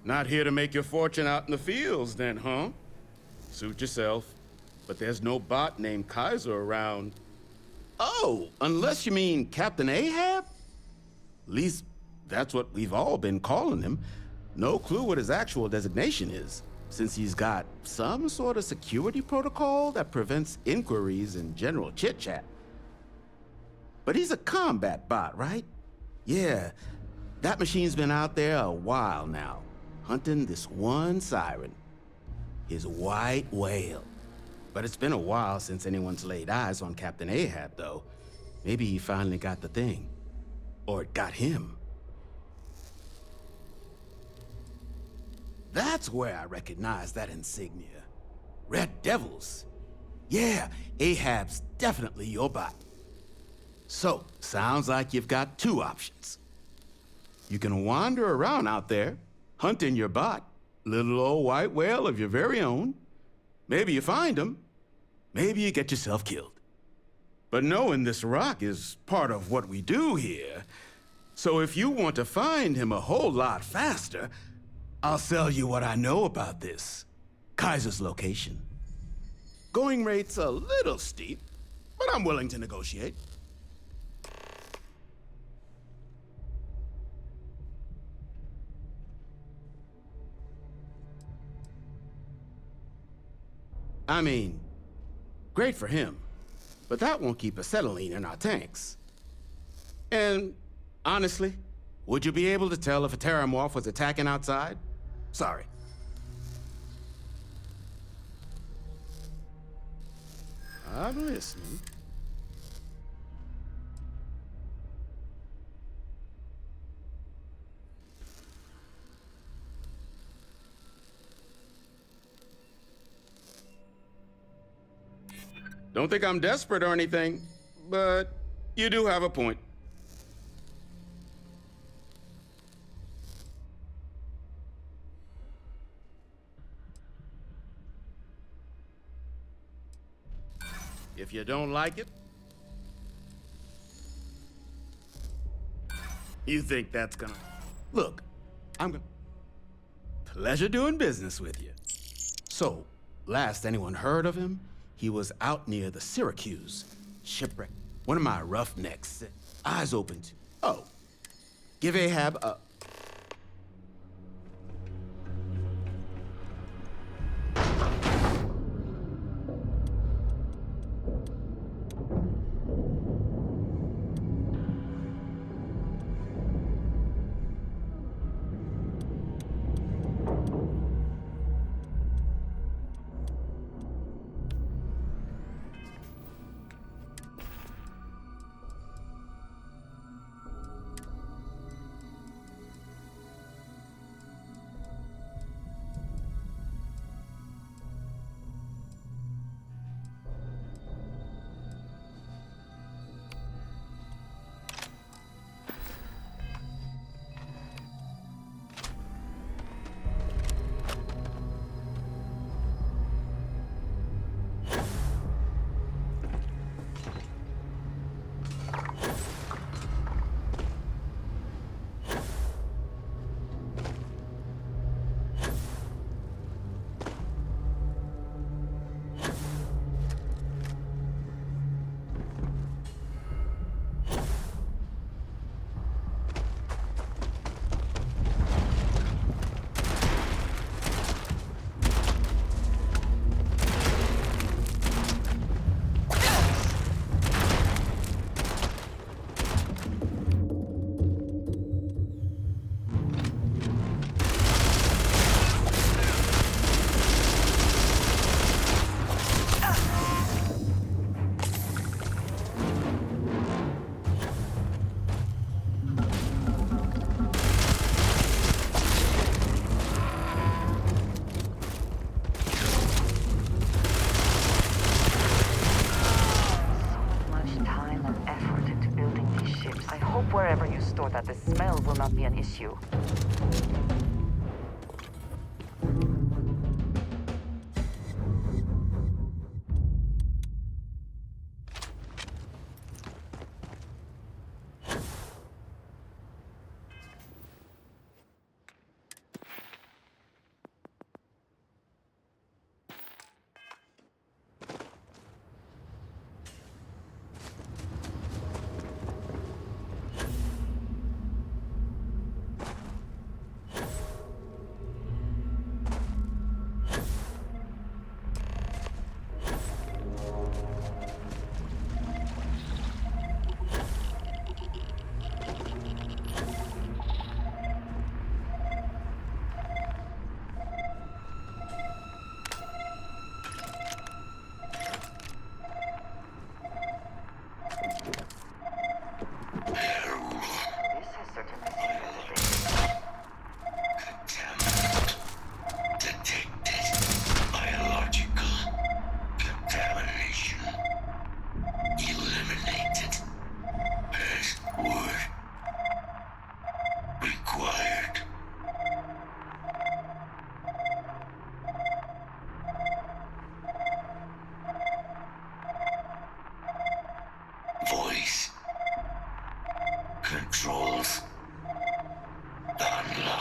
Not here to make your fortune out in the fields, then, huh? Suit yourself. But there's no bot named Kaiser around. Oh, unless you mean Captain Ahab? At least, that's what we've all been calling him. No clue what his actual designation is, since he's got some sort of security protocol that prevents inquiries and general chit-chat. But he's a combat bot, right? Yeah, that machine's been out there a while now, hunting this one siren, his white whale. But it's been a while since anyone's laid eyes on Captain Ahab, though. Maybe he finally got the thing. Or it got him. That's where I recognize that insignia. Red Devils. Yeah, Ahab's definitely your bot. So, sounds like you've got two options. You can wander around out there, hunting your bot, little old white whale of your very own. Maybe you find him. Maybe you get yourself killed. But knowing this rock is part of what we do here. So if you want to find him a whole lot faster, I'll sell you what I know about this. Kaiser's location. Going rate's a little steep, but I'm willing to negotiate. I mean, great for him, but that won't keep acetylene in our tanks. And honestly, would you be able to tell if a terramorph was attacking outside? Sorry. I'm listening. Don't think I'm desperate or anything, but you do have a point. If you don't like it, you think that's gonna... Look, I'm gonna... Pleasure doing business with you. So, last anyone heard of him, he was out near the Syracuse. Shipwreck. One of my roughnecks. Eyes open to... Oh. Give Ahab a... Wherever you store that, the smell will not be an issue.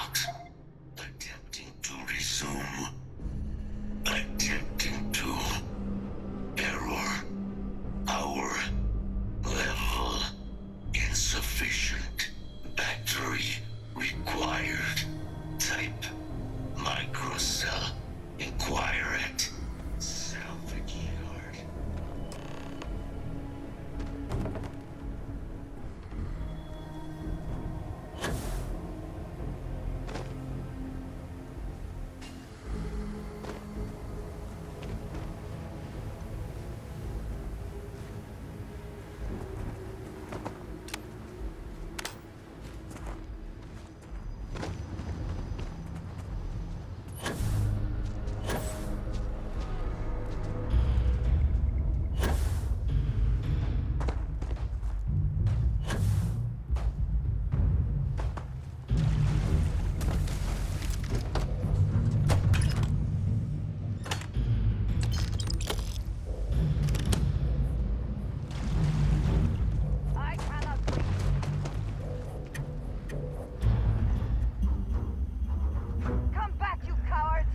out. Attempting to resume. Attempting to. Error. Power. Level. Insufficient. Battery. Required. Type. Microcell. Inquire at. Salvage yard. I cannot breathe. Come back, you cowards!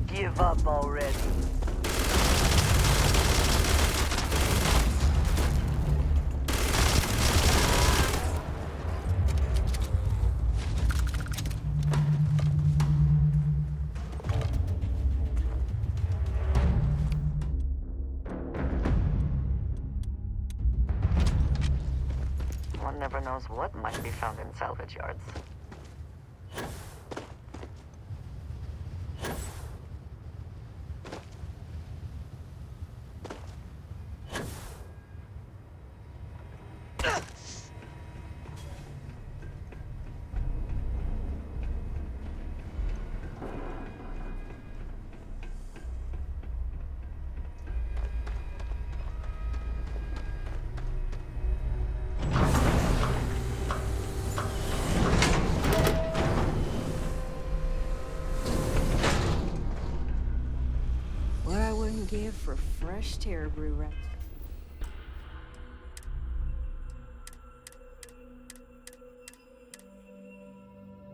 Give up already. One never knows what might be found in salvage yards. What I wouldn't give for fresh terror brew right.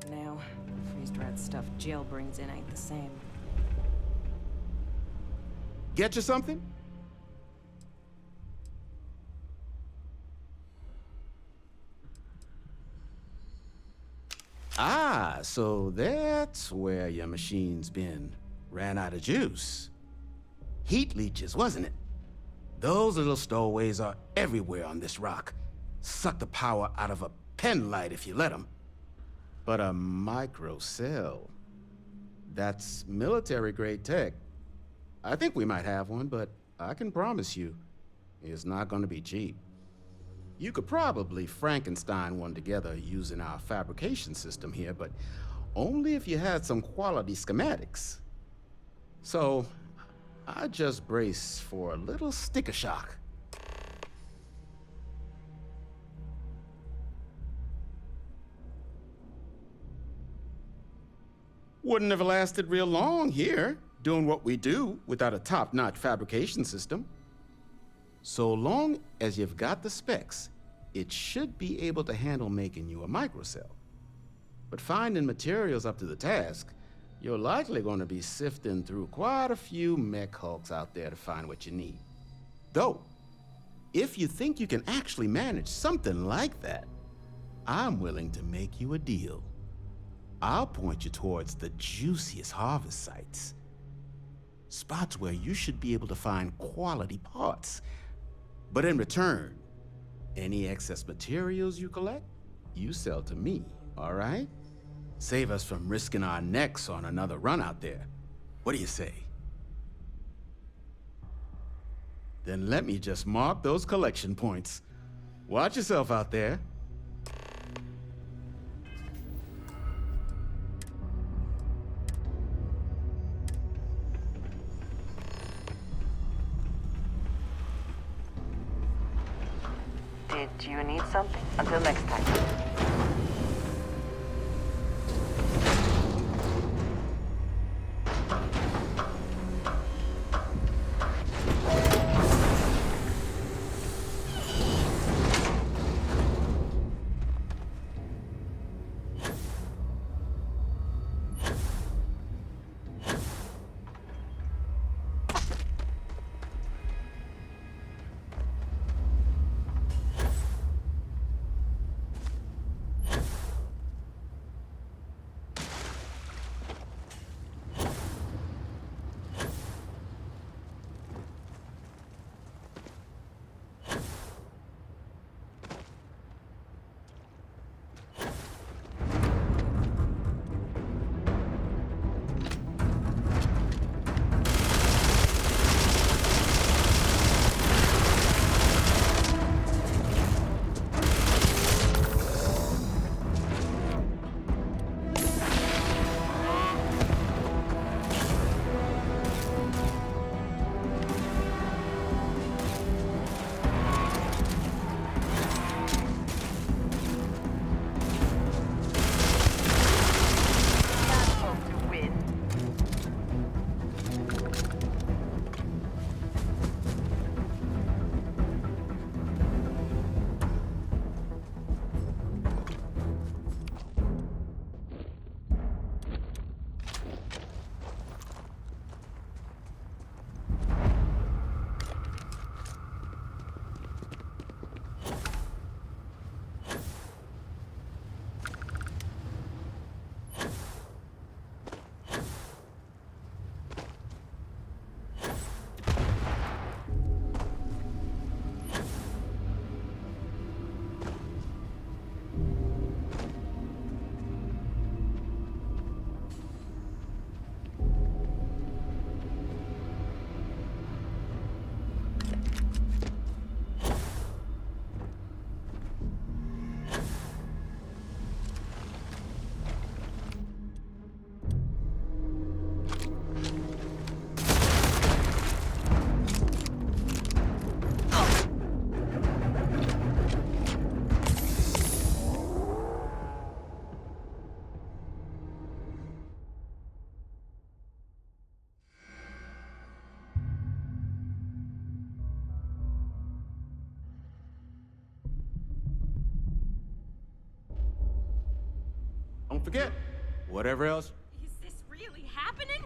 Now, freeze-dried stuff jail brings in ain't the same. Get you something? Ah, so that's where your machine's been. Ran out of juice. Heat leeches, wasn't it? Those little stowaways are everywhere on this rock. Suck the power out of a pen light if you let them. But a microcell, that's military-grade tech. I think we might have one, but I can promise you, it's not gonna be cheap. You could probably Frankenstein one together using our fabrication system here, but only if you had some quality schematics. So, I just brace for a little sticker shock. Wouldn't have lasted real long here, doing what we do without a top-notch fabrication system. So long as you've got the specs, it should be able to handle making you a microcell. But finding materials up to the task, you're likely going to be sifting through quite a few mech hulks out there to find what you need. Though, if you think you can actually manage something like that, I'm willing to make you a deal. I'll point you towards the juiciest harvest sites. Spots where you should be able to find quality parts. But in return, any excess materials you collect, you sell to me, all right? Save us from risking our necks on another run out there. What do you say? Then let me just mark those collection points. Watch yourself out there. Do you need something? Until next time. Don't forget, whatever else. Is this really happening?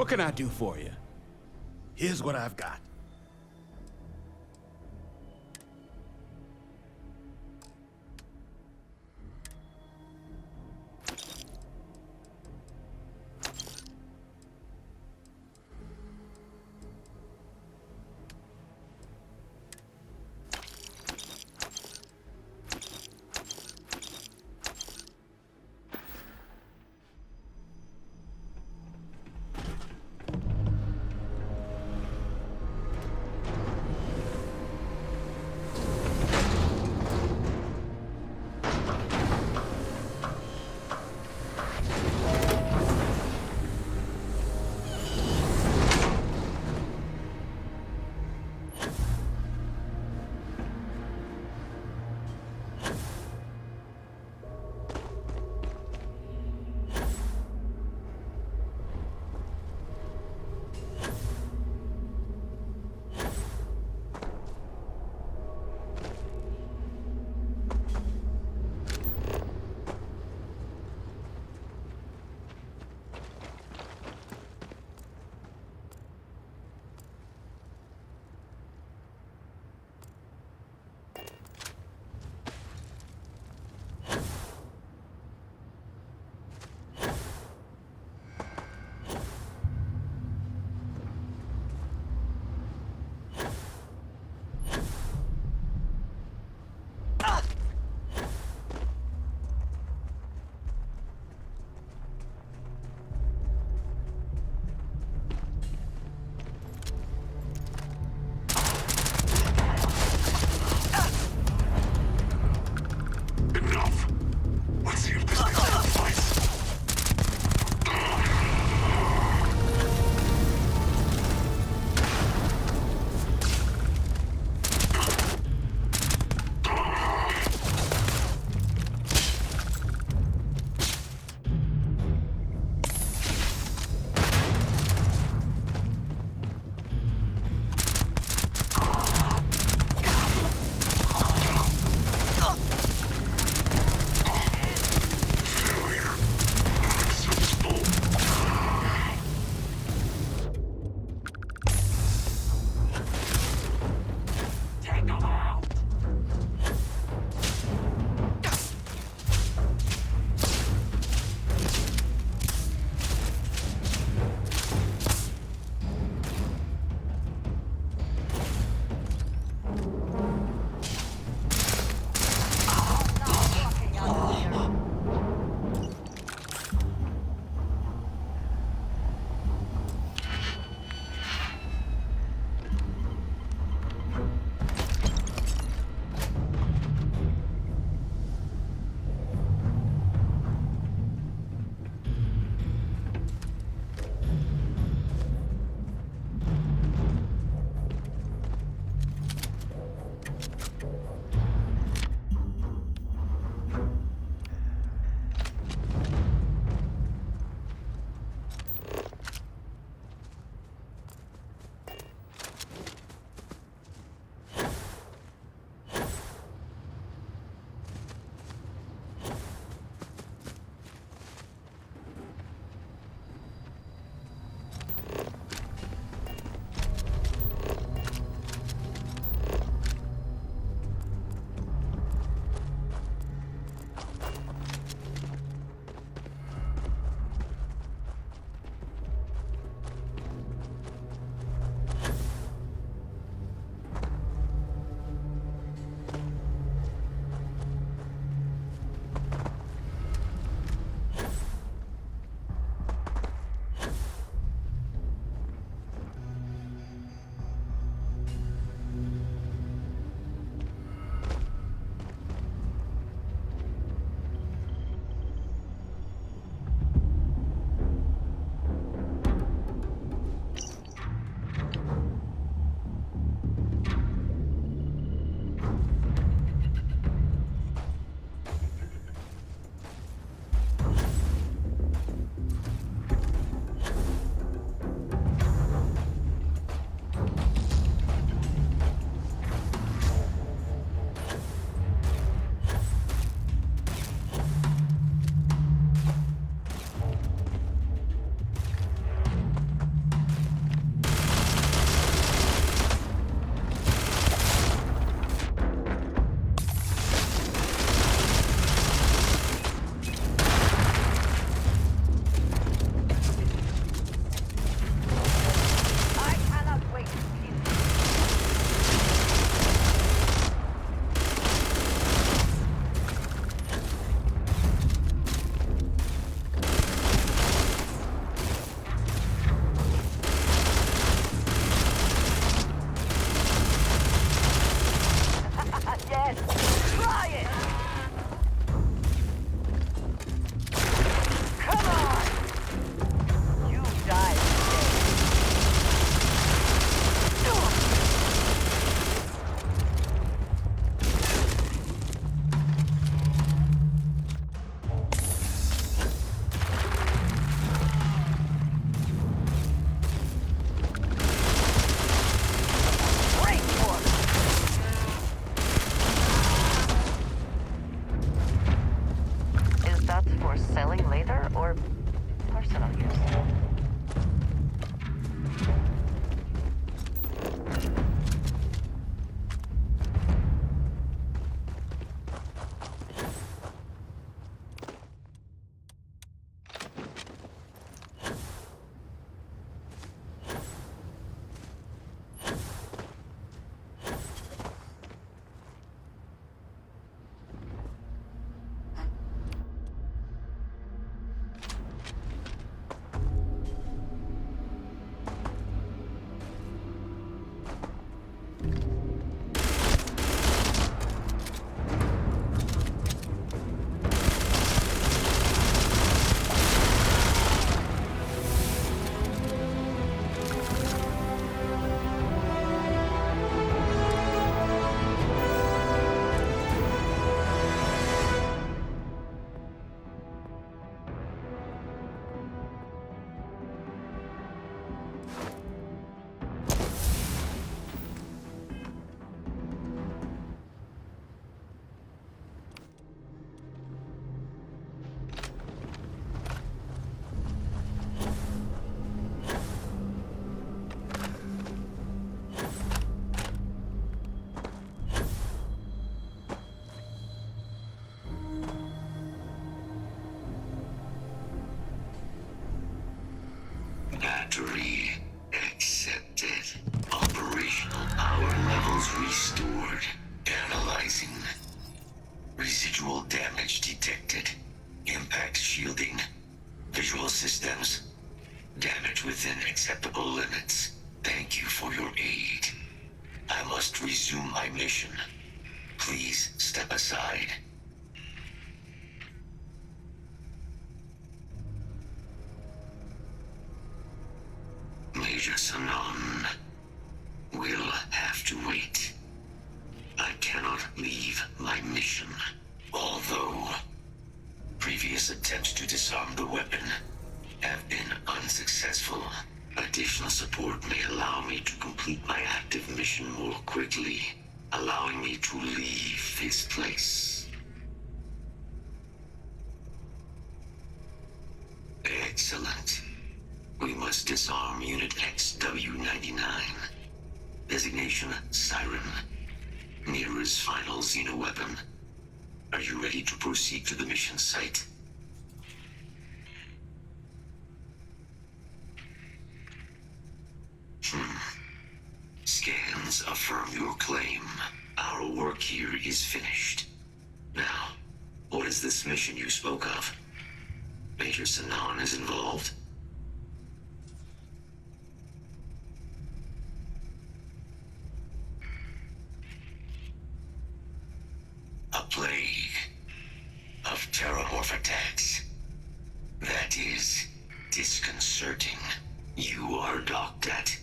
What can I do for you? Here's what I've got. shielding. Visual systems. Damage within acceptable limits. Thank you for your aid. I must resume my mission. Please step aside. Major Sanon will have to wait. I cannot leave my mission. Although previous attempts to disarm the weapon have been unsuccessful, additional support may allow me to complete my active mission more quickly, allowing me to leave this place. Excellent. We must disarm Unit XW-99. Designation Siren. Mira's final xenoweapon. Are you ready to proceed to the mission site? Scans affirm your claim. Our work here is finished. Now, what is this mission you spoke of? Major Sanon is involved? A plague of terramorph attacks. That is disconcerting. You are docked at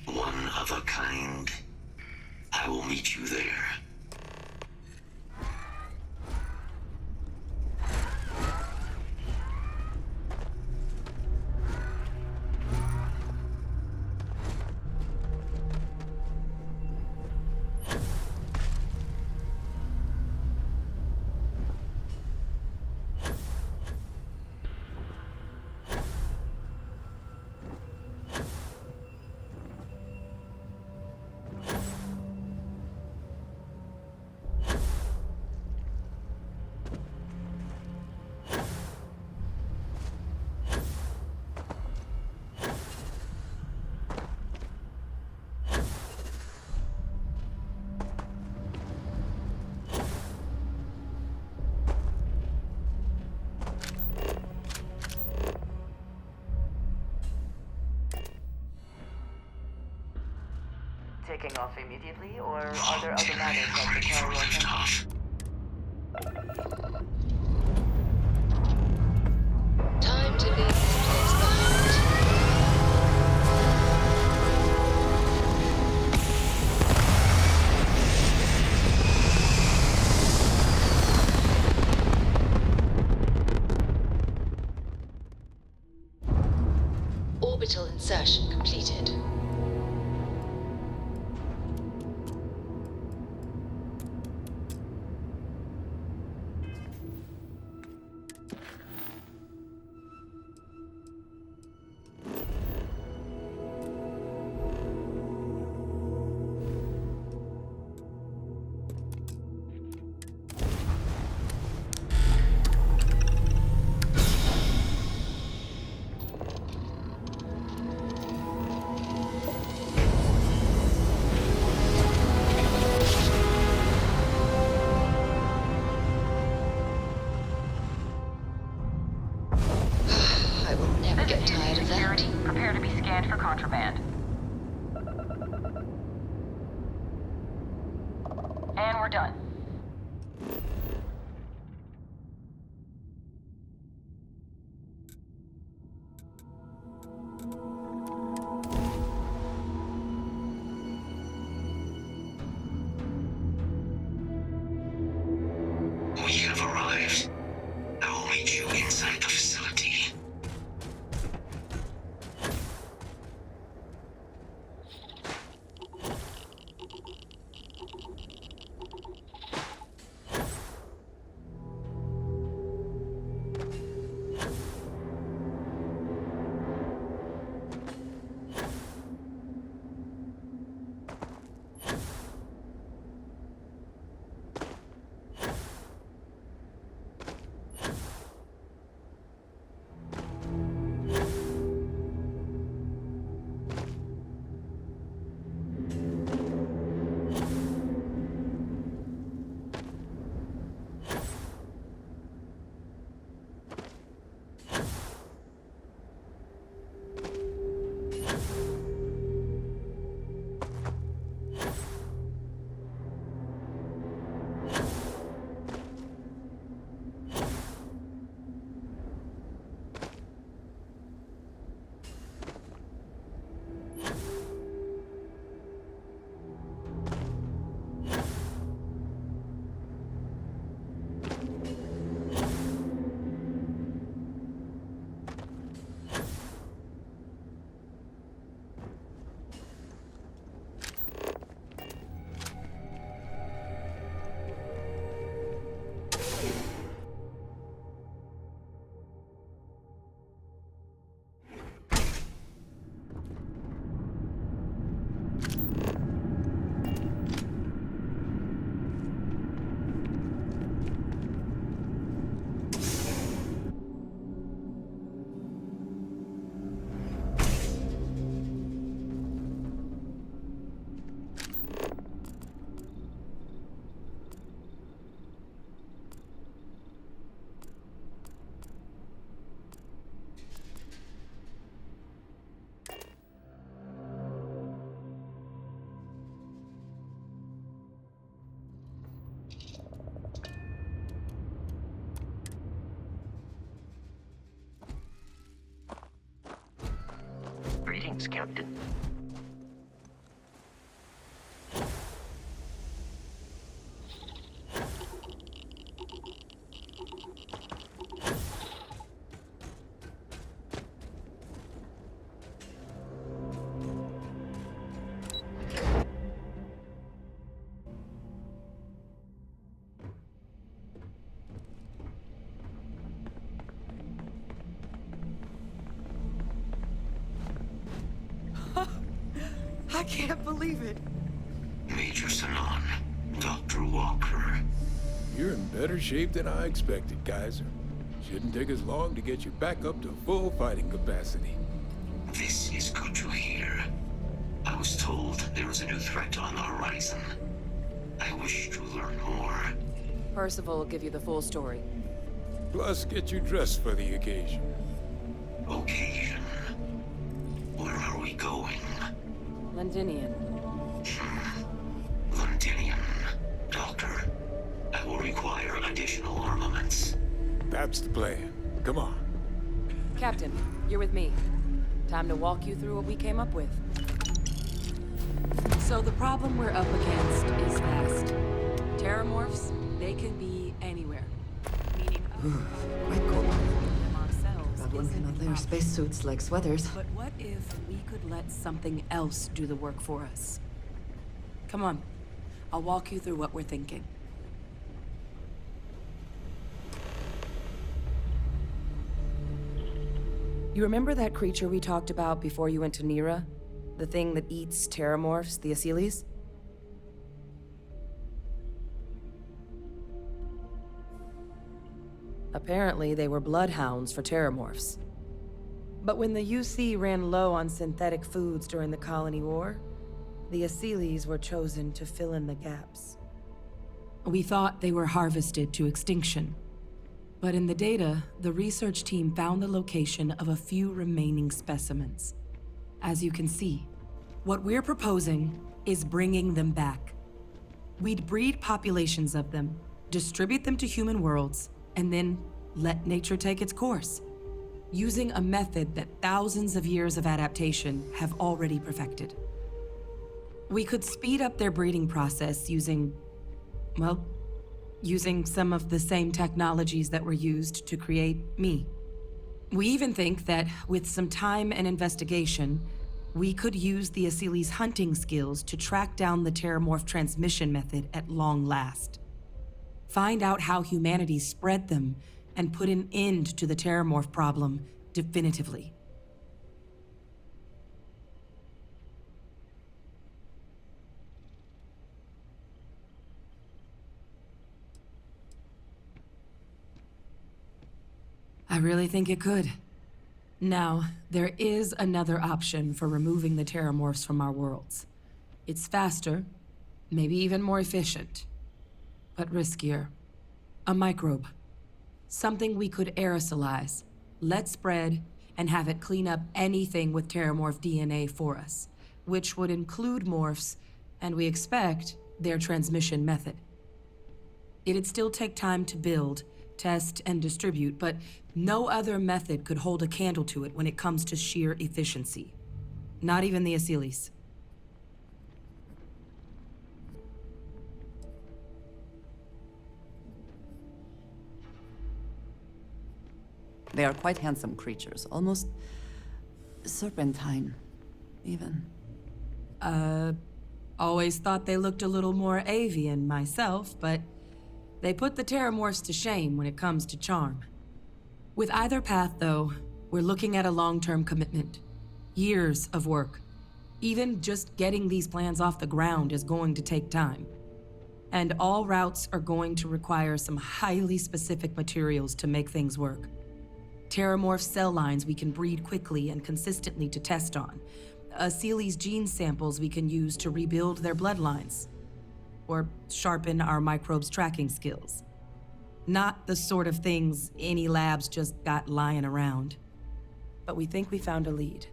one of a kind. I will meet you there. Taking off immediately, or are there other matters that require your attention? Time to leave this place behind. Orbital insertion completed. Prepare to be scanned for contraband. And we're done. We have arrived. I will meet you inside the facility. Thanks, Captain. I can't believe it. Major Sanan, Dr. Walker. You're in better shape than I expected, Kaiser. Shouldn't take us long to get you back up to full fighting capacity. This is good to hear. I was told there was a new threat on the horizon. I wish to learn more. Percival will give you the full story. Plus, get you dressed for the occasion. Occasion. Where are we going? Londinian. Londinian. Doctor, I will require additional armaments. That's the plan. Come on. Captain, you're with me. Time to walk you through what we came up with. So the problem we're up against is vast. Terramorphs, they can be anywhere. Meaning Quite cold. them ourselves Everyone isn't cannot an wear option. spacesuits like sweaters. But what if we could let something else do the work for us? Come on. I'll walk you through what we're thinking. You remember that creature we talked about before you went to Nira? The thing that eats terramorphs, the Asylees? Apparently, they were bloodhounds for terramorphs. But when the UC ran low on synthetic foods during the Colony War, the Asylees were chosen to fill in the gaps. We thought they were harvested to extinction. But in the data, the research team found the location of a few remaining specimens. As you can see, what we're proposing is bringing them back. We'd breed populations of them, distribute them to human worlds, and then let nature take its course, using a method that thousands of years of adaptation have already perfected. We could speed up their breeding process using some of the same technologies that were used to create me. We even think that with some time and investigation, we could use the Asylees' hunting skills to track down the terramorph transmission method at long last. Find out how humanity spread them and put an end to the terramorph problem definitively. I really think it could. Now, there is another option for removing the terramorphs from our worlds. It's faster, maybe even more efficient, but riskier. A microbe. Something we could aerosolize, let spread, and have it clean up anything with terramorph DNA for us, which would include morphs, and we expect their transmission method. It'd still take time to build, test, and distribute, but no other method could hold a candle to it when it comes to sheer efficiency. Not even the Asylees. They are quite handsome creatures, almost serpentine, even. Always thought they looked a little more avian myself, but they put the terramorphs to shame when it comes to charm. With either path, though, we're looking at a long-term commitment. Years of work. Even just getting these plans off the ground is going to take time. And all routes are going to require some highly specific materials to make things work. Terramorph cell lines we can breed quickly and consistently to test on. Asylees' gene samples we can use to rebuild their bloodlines. Or sharpen our microbes' tracking skills. Not the sort of things any labs just got lying around. But we think we found a lead.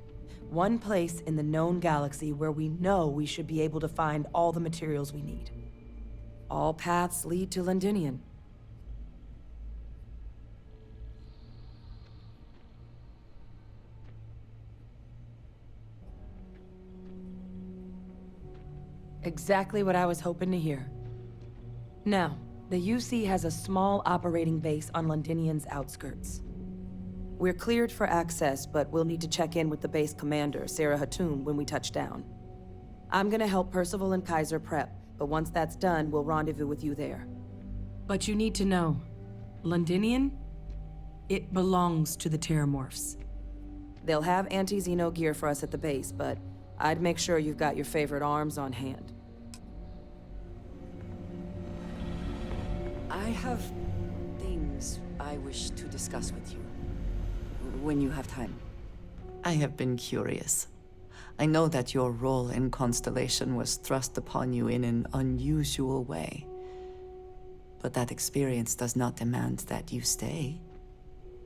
One place in the known galaxy where we know we should be able to find all the materials we need. All paths lead to Londinian. Exactly what I was hoping to hear. Now, the UC has a small operating base on Londinian's outskirts. We're cleared for access, but we'll need to check in with the base commander, Sarah Hatum, when we touch down. I'm gonna help Percival and Kaiser prep, but once that's done, we'll rendezvous with you there. But you need to know, Londinian? It belongs to the Terramorphs. They'll have anti-Xeno gear for us at the base, but I'd make sure you've got your favorite arms on hand. I have things I wish to discuss with you. When you have time. I have been curious. I know that your role in Constellation was thrust upon you in an unusual way. But that experience does not demand that you stay.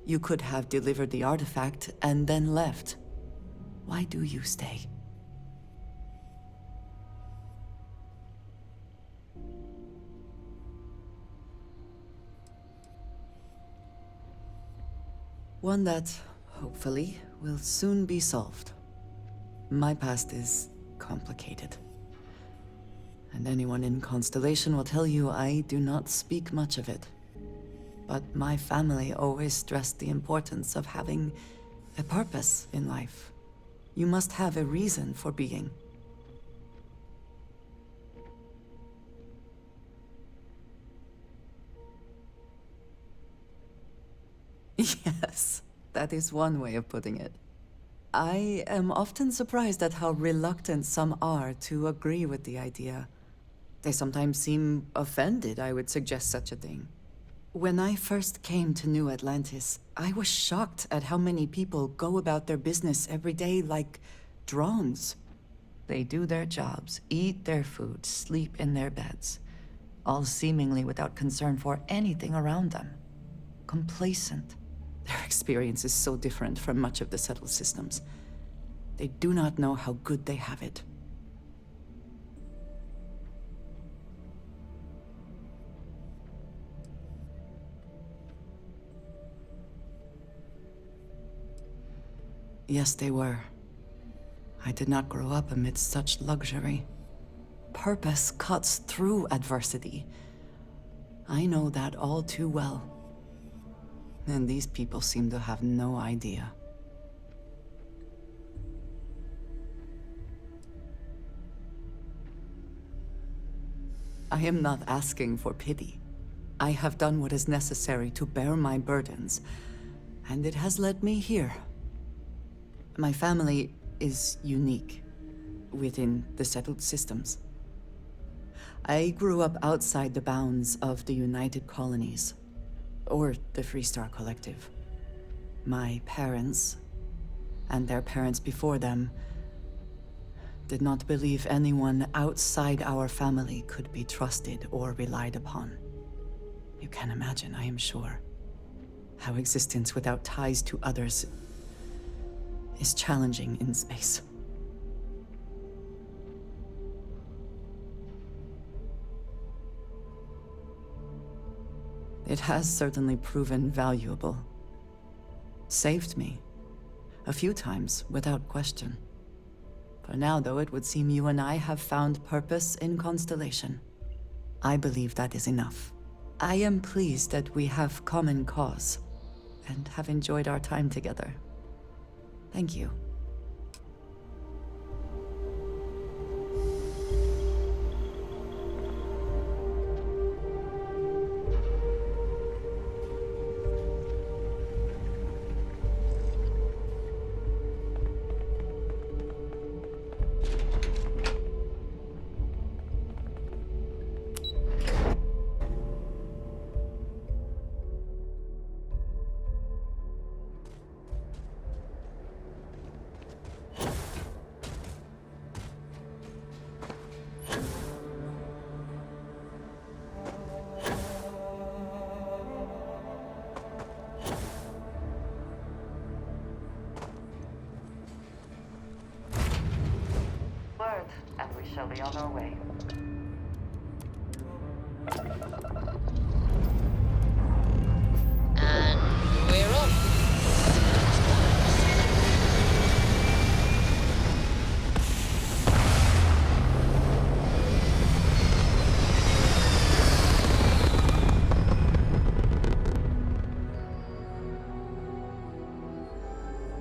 You could have delivered the artifact and then left. Why do you stay? One that, hopefully, will soon be solved. My past is complicated. And anyone in Constellation will tell you I do not speak much of it. But my family always stressed the importance of having a purpose in life. You must have a reason for being. Yes, that is one way of putting it. I am often surprised at how reluctant some are to agree with the idea. They sometimes seem offended I would suggest such a thing. When I first came to New Atlantis, I was shocked at how many people go about their business every day like drones. They do their jobs, eat their food, sleep in their beds, all seemingly without concern for anything around them. Complacent. Their experience is so different from much of the settled systems. They do not know how good they have it. Yes, they were. I did not grow up amidst such luxury. Purpose cuts through adversity. I know that all too well. And these people seem to have no idea. I am not asking for pity. I have done what is necessary to bear my burdens, and it has led me here. My family is unique within the settled systems. I grew up outside the bounds of the United Colonies, or the Freestar Collective. My parents, and their parents before them, did not believe anyone outside our family could be trusted or relied upon. You can imagine, I am sure, how existence without ties to others is challenging in space. It has certainly proven valuable. Saved me. A few times, without question. For now, though, it would seem you and I have found purpose in Constellation. I believe that is enough. I am pleased that we have common cause, and have enjoyed our time together. Thank you. Word, and we shall be on our way. And we're off.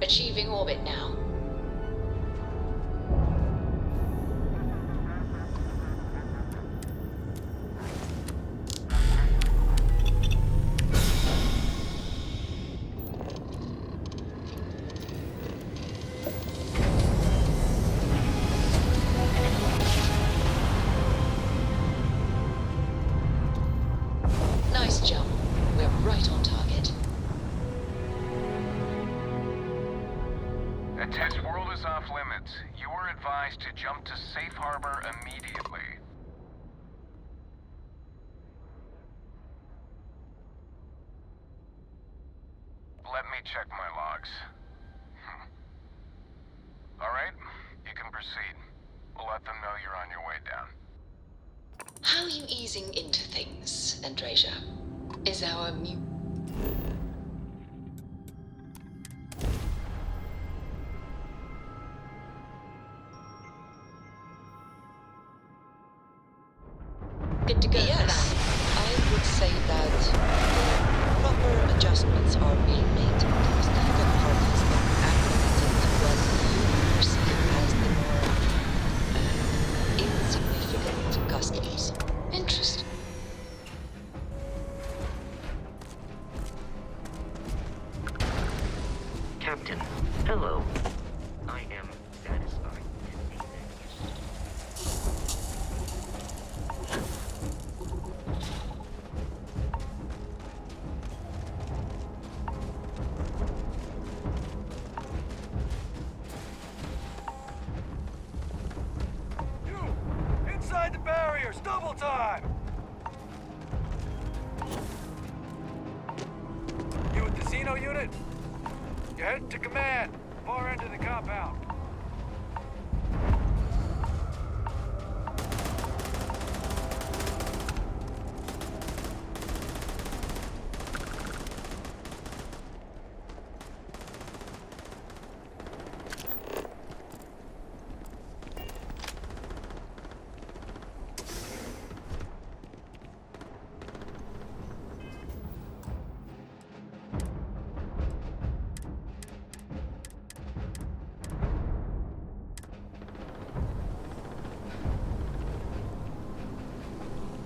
Achieving orbit now. Nice jump. We're right on target. The test world is off limits. You were advised to jump to safe harbor immediately. Let me check my logs. All right, you can proceed. We'll let them know you're on your way down. How are you easing into things, Andrasia? Is our good to go? Yes, I would say that the proper adjustments are being made. There's neither party is not acclimated to what you perceive as the more insignificant customs. Interesting. Captain, hello. I am satisfied. You! Inside the barriers! Double time! You with the Xeno unit? You're heading to command. Far end of the compound.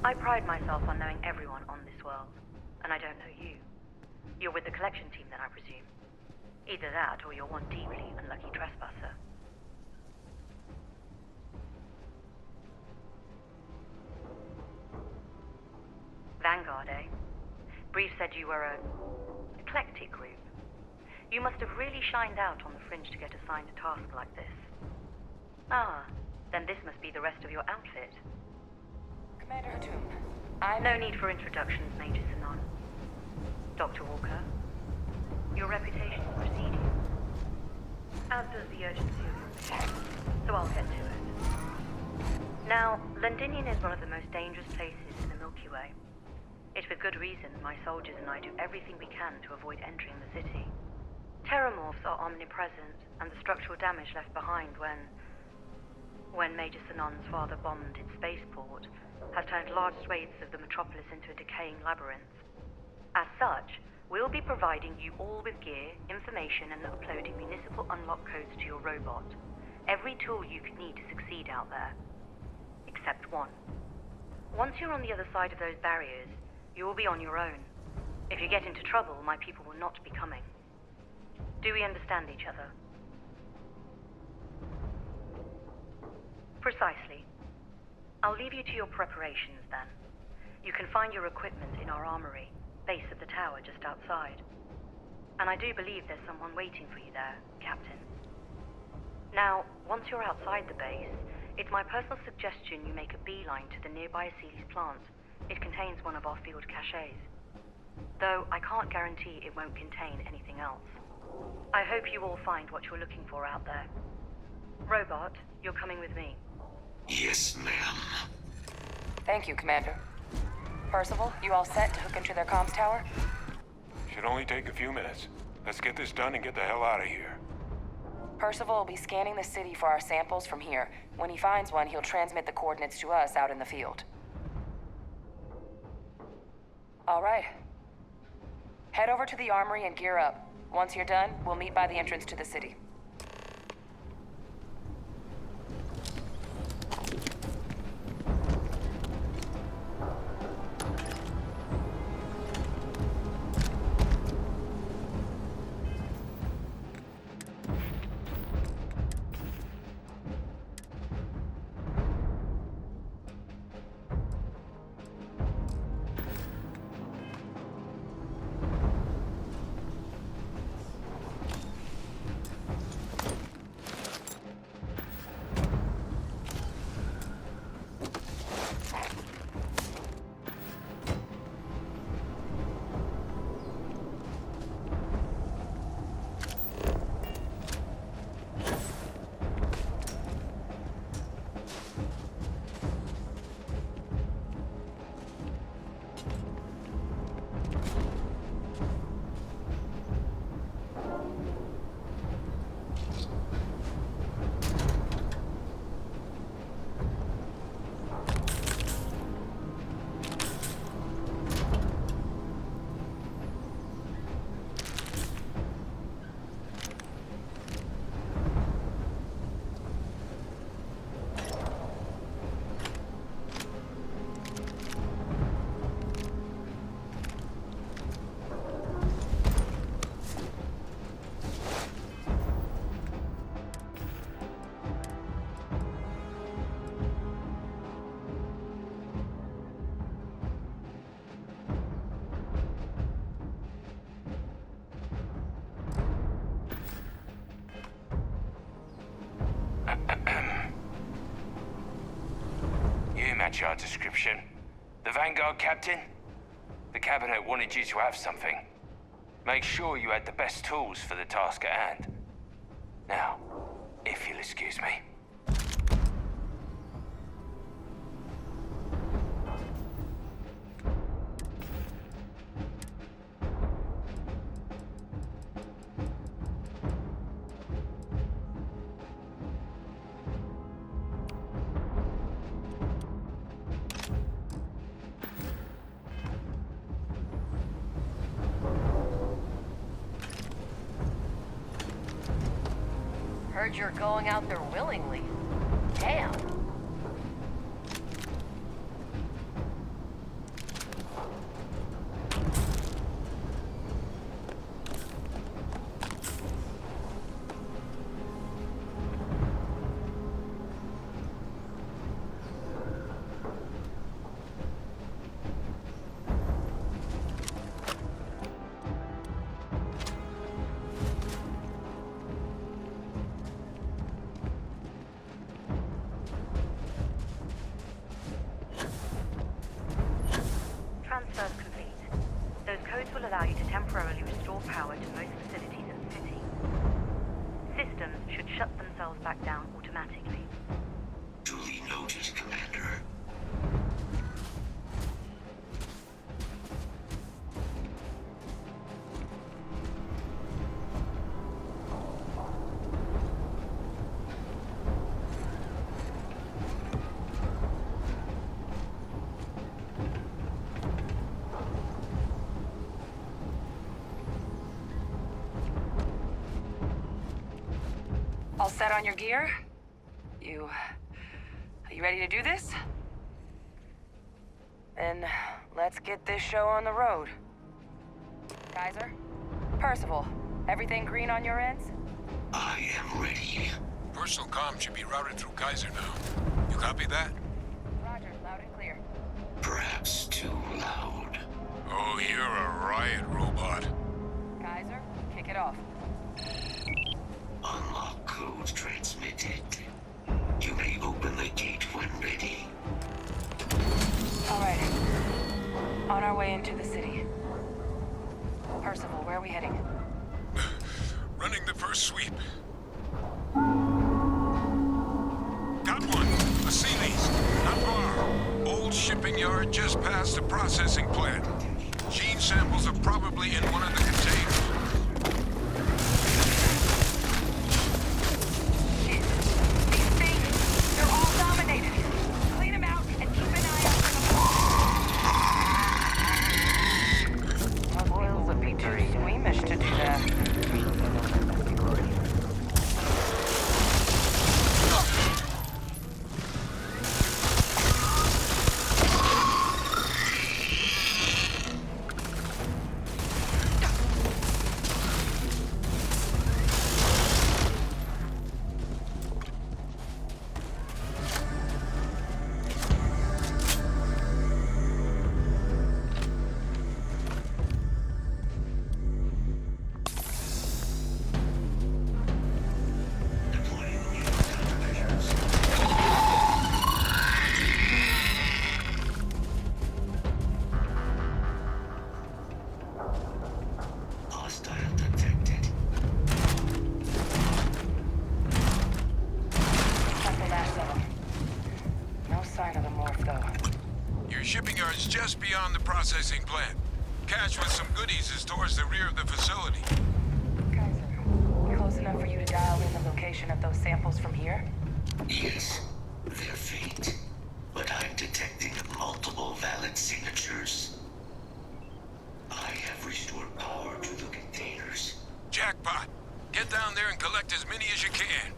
I pride myself on knowing everyone on this world, and I don't know you. You're with the collection team then, I presume. Either that, or you're one deeply unlucky trespasser. Vanguard, eh? Brief said you were a eclectic group. You must have really shined out on the fringe to get assigned a task like this. Ah, then this must be the rest of your outfit. Commander Hatum, No need for introductions, Major Sanon. Dr. Walker, your reputation precedes you, as does the urgency of your mission, so I'll get to it. Now, Londinian is one of the most dangerous places in the Milky Way. It's with good reason my soldiers and I do everything we can to avoid entering the city. Terramorphs are omnipresent, and the structural damage left behind when Major Sanon's father bombed its spaceport has turned large swathes of the metropolis into a decaying labyrinth. As such, we'll be providing you all with gear, information, and uploading municipal unlock codes to your robot. Every tool you could need to succeed out there. Except one. Once you're on the other side of those barriers, you will be on your own. If you get into trouble, my people will not be coming. Do we understand each other? Precisely. I'll leave you to your preparations then. You can find your equipment in our armory, base of the tower just outside. And I do believe there's someone waiting for you there, Captain. Now, once you're outside the base, it's my personal suggestion you make a beeline to the nearby Aceles plant. It contains one of our field caches. Though I can't guarantee it won't contain anything else. I hope you all find what you're looking for out there. Robot, you're coming with me. Yes, ma'am. Thank you, Commander. Percival, you all set to hook into their comms tower? Should only take a few minutes. Let's get this done and get the hell out of here. Percival will be scanning the city for our samples from here. When he finds one, he'll transmit the coordinates to us out in the field. All right. Head over to the armory and gear up. Once you're done, we'll meet by the entrance to the city. You match our description. The Vanguard captain? The cabinet wanted you to have something. Make sure you had the best tools for the task at hand. Now, if you'll excuse me. Heard you're going out there willingly. Damn. Transfers complete. Those codes will allow you to temporarily restore power to most facilities in the city. Systems should shut themselves back down automatically. Duly noted, Commander. All set on your gear? Are you ready to do this? Then let's get this show on the road. Kaiser? Percival, everything green on your ends? I am ready. Personal comm should be routed through Kaiser now. You copy that? Roger, loud and clear. Perhaps too loud. Oh, you're a riot robot. Kaiser, kick it off. Unlock code transmitted. You may open the gate when ready. All right. On our way into the city. Percival, where are we heading? Running the first sweep. Got one. A Sealy's. Not far. Old shipping yard just past the processing plant. Gene samples are probably in one of the containers. These things, they're all dominated. Clean them out and keep an eye out for the... Oils would be too squeamish to do that. beyond the processing plant. Cache with some goodies is towards the rear of the facility. Kaiser, close enough for you to dial in the location of those samples from here? Yes, they're faint, but I'm detecting multiple valid signatures. I have restored power to the containers. Jackpot. Get down there and collect as many as you can.